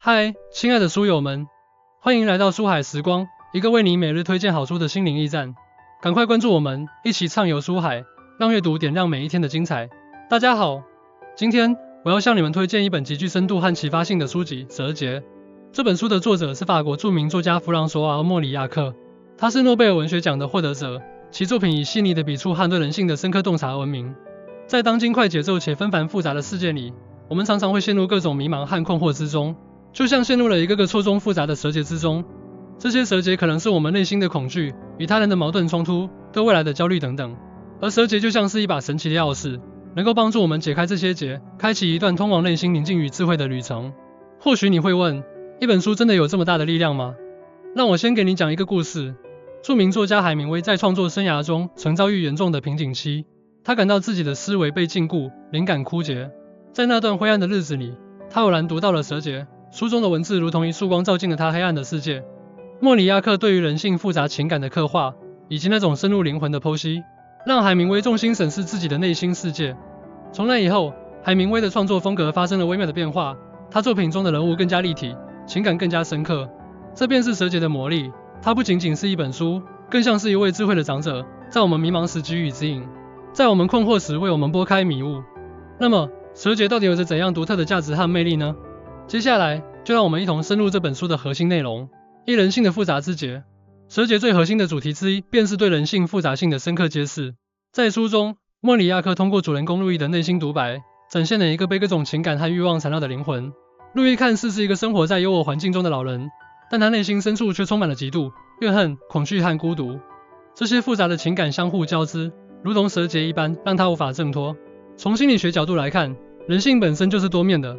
嗨，亲爱的书友们，欢迎来到书海时光，一个为你每日推荐好书的心灵驿站。赶快关注我们，一起畅游书海，让阅读点亮每一天的精彩。大家好，今天我要向你们推荐一本极具深度和启发性的书籍《蛇节》。这本书的作者是法国著名作家弗朗索瓦·莫里亚克，他是诺贝尔文学奖的获得者，其作品以细腻的笔触和对人性的深刻洞察而闻名。在当今快节奏且纷繁复杂的世界里，我们常常会陷入各种迷茫和困惑之中，就像陷入了一个个错综复杂的蛇结之中。这些蛇结可能是我们内心的恐惧、与他人的矛盾冲突、对未来的焦虑等等。而蛇结就像是一把神奇的钥匙，能够帮助我们解开这些结，开启一段通往内心宁静与智慧的旅程。或许你会问，一本书真的有这么大的力量吗？让我先给你讲一个故事。著名作家海明威在创作生涯中曾遭遇严重的瓶颈期，他感到自己的思维被禁锢，灵感枯竭。在那段灰暗的日子里，他偶然读到了《蛇结》，书中的文字如同一束光照进了他黑暗的世界。莫里亚克对于人性复杂情感的刻画，以及那种深入灵魂的剖析，让海明威重新审视自己的内心世界。从那以后，海明威的创作风格发生了微妙的变化，他作品中的人物更加立体，情感更加深刻。这便是《蛇结》的魔力，它不仅仅是一本书，更像是一位智慧的长者，在我们迷茫时给予指引，在我们困惑时为我们拨开迷雾。那么，《蛇结》到底有着怎样独特的价值和魅力呢？接下来，就让我们一同深入这本书的核心内容。一、人性的复杂之结。蛇结最核心的主题之一，便是对人性复杂性的深刻揭示。在书中，莫里亚克通过主人公路易的内心独白，展现了一个被各种情感和欲望缠绕的灵魂。路易看似是一个生活在优渥环境中的老人，但他内心深处却充满了嫉妒、怨恨、恐惧和孤独。这些复杂的情感相互交织，如同蛇结一般，让他无法挣脱。从心理学角度来看，人性本身就是多面的。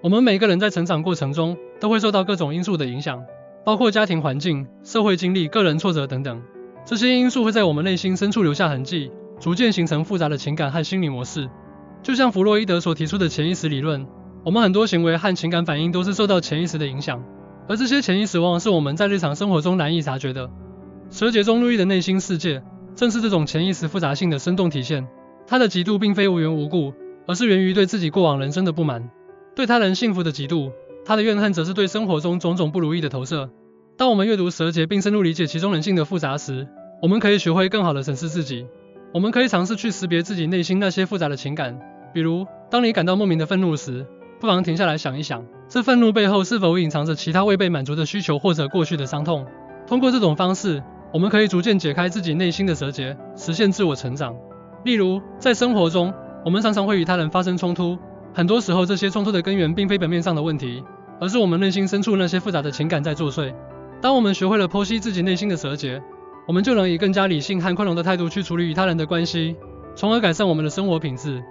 我们每个人在成长过程中，都会受到各种因素的影响，包括家庭环境、社会经历、个人挫折等等。这些因素会在我们内心深处留下痕迹，逐渐形成复杂的情感和心理模式。就像弗洛伊德所提出的潜意识理论，我们很多行为和情感反应都是受到潜意识的影响，而这些潜意识往往是我们在日常生活中难以察觉的。蛇结中路易的内心世界，正是这种潜意识复杂性的生动体现。他的嫉妒并非无缘无故，而是源于对自己过往人生的不满。对他人幸福的嫉妒，他的怨恨则是对生活中种种不如意的投射。当我们阅读蛇结并深入理解其中人性的复杂时，我们可以学会更好地审视自己。我们可以尝试去识别自己内心那些复杂的情感，比如，当你感到莫名的愤怒时，不妨停下来想一想，这愤怒背后是否隐藏着其他未被满足的需求或者过去的伤痛。通过这种方式，我们可以逐渐解开自己内心的蛇结，实现自我成长。例如，在生活中，我们常常会与他人发生冲突，很多时候这些冲突的根源并非表面上的问题，而是我们内心深处那些复杂的情感在作祟。当我们学会了剖析自己内心的蛇结，我们就能以更加理性和宽容的态度去处理与他人的关系，从而改善我们的生活品质。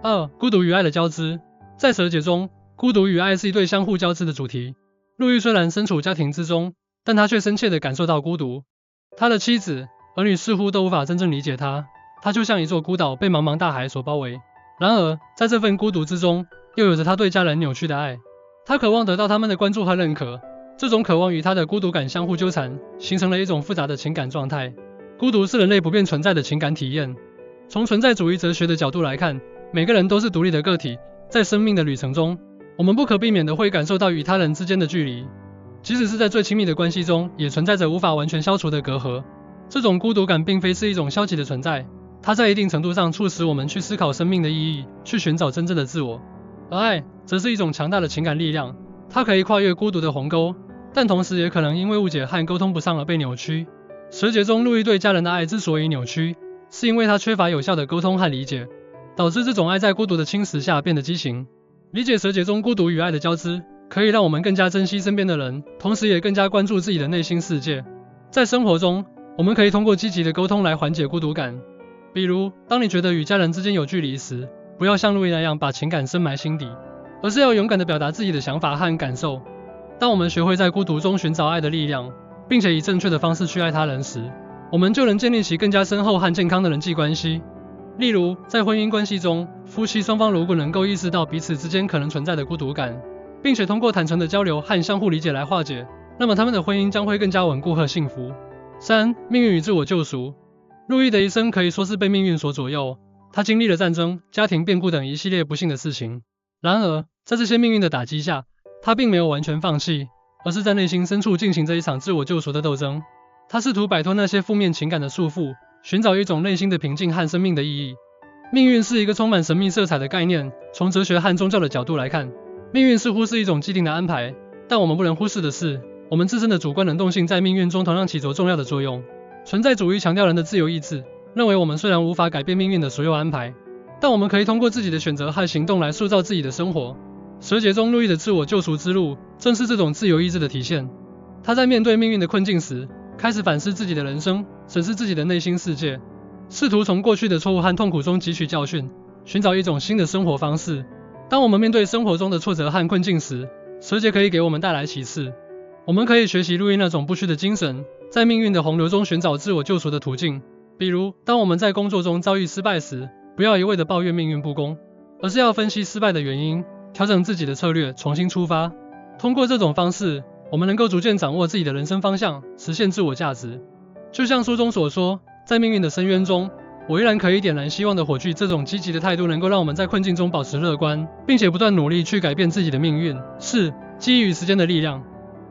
二、孤独与爱的交织。在蛇结中，孤独与爱是一对相互交织的主题。路易虽然身处家庭之中，但他却深切地感受到孤独。他的妻子、儿女似乎都无法真正理解他，他就像一座孤岛被茫茫大海所包围。然而，在这份孤独之中，又有着他对家人扭曲的爱。他渴望得到他们的关注和认可，这种渴望与他的孤独感相互纠缠，形成了一种复杂的情感状态。孤独是人类普遍存在的情感体验。从存在主义哲学的角度来看，每个人都是独立的个体，在生命的旅程中，我们不可避免地会感受到与他人之间的距离。即使是在最亲密的关系中，也存在着无法完全消除的隔阂。这种孤独感并非是一种消极的存在，它在一定程度上促使我们去思考生命的意义，去寻找真正的自我。而爱，则是一种强大的情感力量，它可以跨越孤独的鸿沟，但同时也可能因为误解和沟通不上而被扭曲。蛇结中路易对家人的爱之所以扭曲，是因为他缺乏有效的沟通和理解，导致这种爱在孤独的侵蚀下变得畸形。理解蛇结中孤独与爱的交织，可以让我们更加珍惜身边的人，同时也更加关注自己的内心世界。在生活中，我们可以通过积极的沟通来缓解孤独感。比如，当你觉得与家人之间有距离时，不要像路易那样把情感深埋心底，而是要勇敢地表达自己的想法和感受。当我们学会在孤独中寻找爱的力量，并且以正确的方式去爱他人时，我们就能建立起更加深厚和健康的人际关系。例如，在婚姻关系中，夫妻双方如果能够意识到彼此之间可能存在的孤独感，并且通过坦诚的交流和相互理解来化解，那么他们的婚姻将会更加稳固和幸福。三、命运与自我救赎。路易的一生可以说是被命运所左右，他经历了战争、家庭变故等一系列不幸的事情。然而，在这些命运的打击下，他并没有完全放弃，而是在内心深处进行着一场自我救赎的斗争。他试图摆脱那些负面情感的束缚，寻找一种内心的平静和生命的意义。命运是一个充满神秘色彩的概念，从哲学和宗教的角度来看，命运似乎是一种既定的安排，但我们不能忽视的是，我们自身的主观能动性在命运中同样起着重要的作用。存在主义强调人的自由意志，认为我们虽然无法改变命运的所有安排，但我们可以通过自己的选择和行动来塑造自己的生活。蛇节中路易的自我救赎之路，正是这种自由意志的体现。他在面对命运的困境时，开始反思自己的人生，审视自己的内心世界，试图从过去的错误和痛苦中汲取教训，寻找一种新的生活方式。当我们面对生活中的挫折和困境时，蛇节可以给我们带来启示。我们可以学习路易那种不屈的精神，在命运的洪流中寻找自我救赎的途径。比如，当我们在工作中遭遇失败时，不要一味地抱怨命运不公，而是要分析失败的原因，调整自己的策略，重新出发。通过这种方式，我们能够逐渐掌握自己的人生方向，实现自我价值。就像书中所说，在命运的深渊中，我依然可以点燃希望的火炬。这种积极的态度能够让我们在困境中保持乐观，并且不断努力去改变自己的命运。4. 记忆与时间的力量。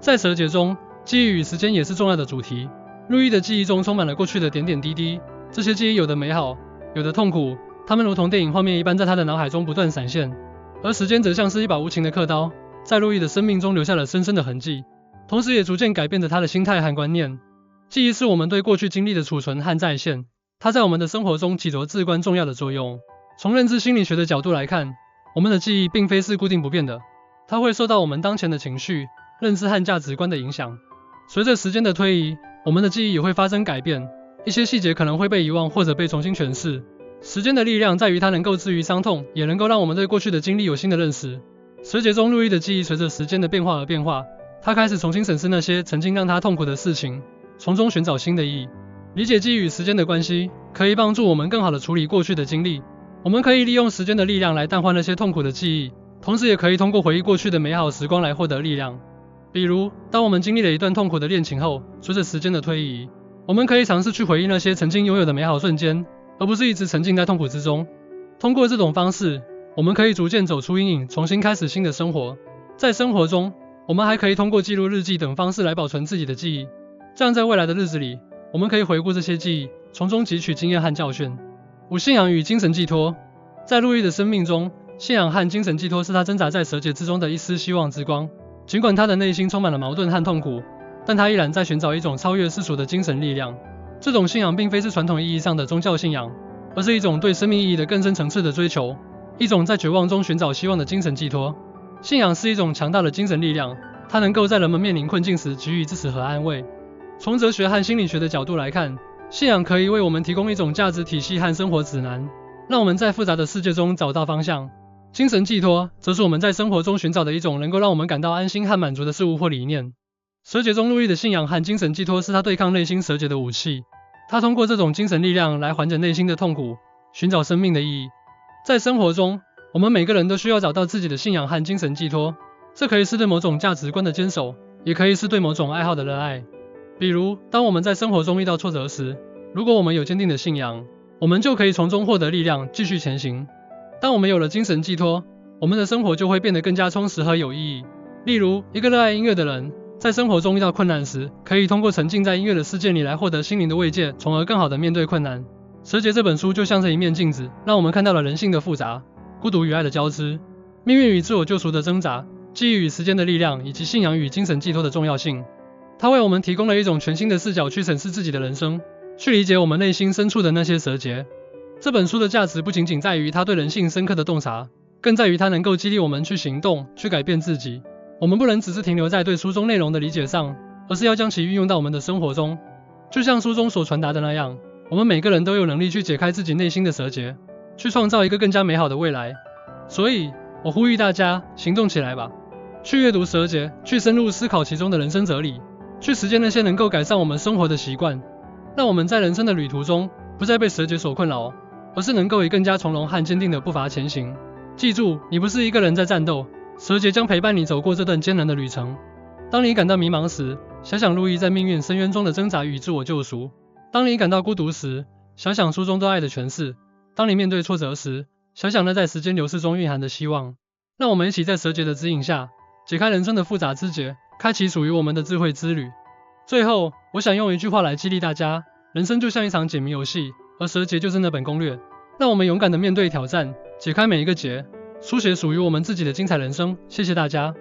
在蛇节中，记忆与时间也是重要的主题。路易的记忆中充满了过去的点点滴滴，这些记忆有的美好，有的痛苦，它们如同电影画面一般在他的脑海中不断闪现。而时间则像是一把无情的刻刀，在路易的生命中留下了深深的痕迹，同时也逐渐改变着他的心态和观念。记忆是我们对过去经历的储存和再现，它在我们的生活中起着至关重要的作用。从认知心理学的角度来看，我们的记忆并非是固定不变的，它会受到我们当前的情绪、认知和价值观的影响。随着时间的推移，我们的记忆也会发生改变，一些细节可能会被遗忘或者被重新诠释。时间的力量在于它能够治愈伤痛，也能够让我们对过去的经历有新的认识。蛇节中路易的记忆随着时间的变化而变化，他开始重新审视那些曾经让他痛苦的事情，从中寻找新的意义。理解记忆与时间的关系，可以帮助我们更好地处理过去的经历。我们可以利用时间的力量来淡化那些痛苦的记忆，同时也可以通过回忆过去的美好时光来获得力量。比如，当我们经历了一段痛苦的恋情后，随着时间的推移，我们可以尝试去回忆那些曾经拥有的美好瞬间，而不是一直沉浸在痛苦之中。通过这种方式，我们可以逐渐走出阴影，重新开始新的生活。在生活中，我们还可以通过记录日记等方式来保存自己的记忆，这样在未来的日子里，我们可以回顾这些记忆，从中汲取经验和教训。5. 信仰与精神寄托。在路易的生命中，信仰和精神寄托是他挣扎在蛇节之中的一丝希望之光。尽管他的内心充满了矛盾和痛苦，但他依然在寻找一种超越世俗的精神力量。这种信仰并非是传统意义上的宗教信仰，而是一种对生命意义的更深层次的追求，一种在绝望中寻找希望的精神寄托。信仰是一种强大的精神力量，它能够在人们面临困境时给予支持和安慰。从哲学和心理学的角度来看，信仰可以为我们提供一种价值体系和生活指南，让我们在复杂的世界中找到方向。精神寄托则是我们在生活中寻找的一种能够让我们感到安心和满足的事物或理念。蛇节中路易的信仰和精神寄托是他对抗内心蛇节的武器。他通过这种精神力量来缓解内心的痛苦，寻找生命的意义。在生活中，我们每个人都需要找到自己的信仰和精神寄托，这可以是对某种价值观的坚守，也可以是对某种爱好的热爱。比如，当我们在生活中遇到挫折时，如果我们有坚定的信仰，我们就可以从中获得力量，继续前行。当我们有了精神寄托，我们的生活就会变得更加充实和有意义。例如，一个热爱音乐的人，在生活中遇到困难时，可以通过沉浸在音乐的世界里来获得心灵的慰藉，从而更好地面对困难。蛇节这本书就像是一面镜子，让我们看到了人性的复杂、孤独与爱的交织，命运与自我救赎的挣扎，记忆与时间的力量，以及信仰与精神寄托的重要性。它为我们提供了一种全新的视角去审视自己的人生，去理解我们内心深处的那些蛇节。这本书的价值不仅仅在于它对人性深刻的洞察，更在于它能够激励我们去行动，去改变自己。我们不能只是停留在对书中内容的理解上，而是要将其运用到我们的生活中。就像书中所传达的那样，我们每个人都有能力去解开自己内心的蛇节，去创造一个更加美好的未来。所以，我呼吁大家行动起来吧，去阅读蛇节，去深入思考其中的人生哲理，去实践那些能够改善我们生活的习惯，让我们在人生的旅途中不再被蛇节所困扰，而是能够以更加从容和坚定的步伐前行。记住，你不是一个人在战斗，蛇节将陪伴你走过这段艰难的旅程。当你感到迷茫时，想想路易在命运深渊中的挣扎与自我救赎；当你感到孤独时，想想书中对爱的诠释；当你面对挫折时，想想那在时间流逝中蕴含的希望。让我们一起在蛇节的指引下，解开人生的复杂枝节，开启属于我们的智慧之旅。最后，我想用一句话来激励大家：人生就像一场解谜游戏，而蛇节就是那本攻略。让我们勇敢地面对挑战，解开每一个结，书写属于我们自己的精彩人生。谢谢大家。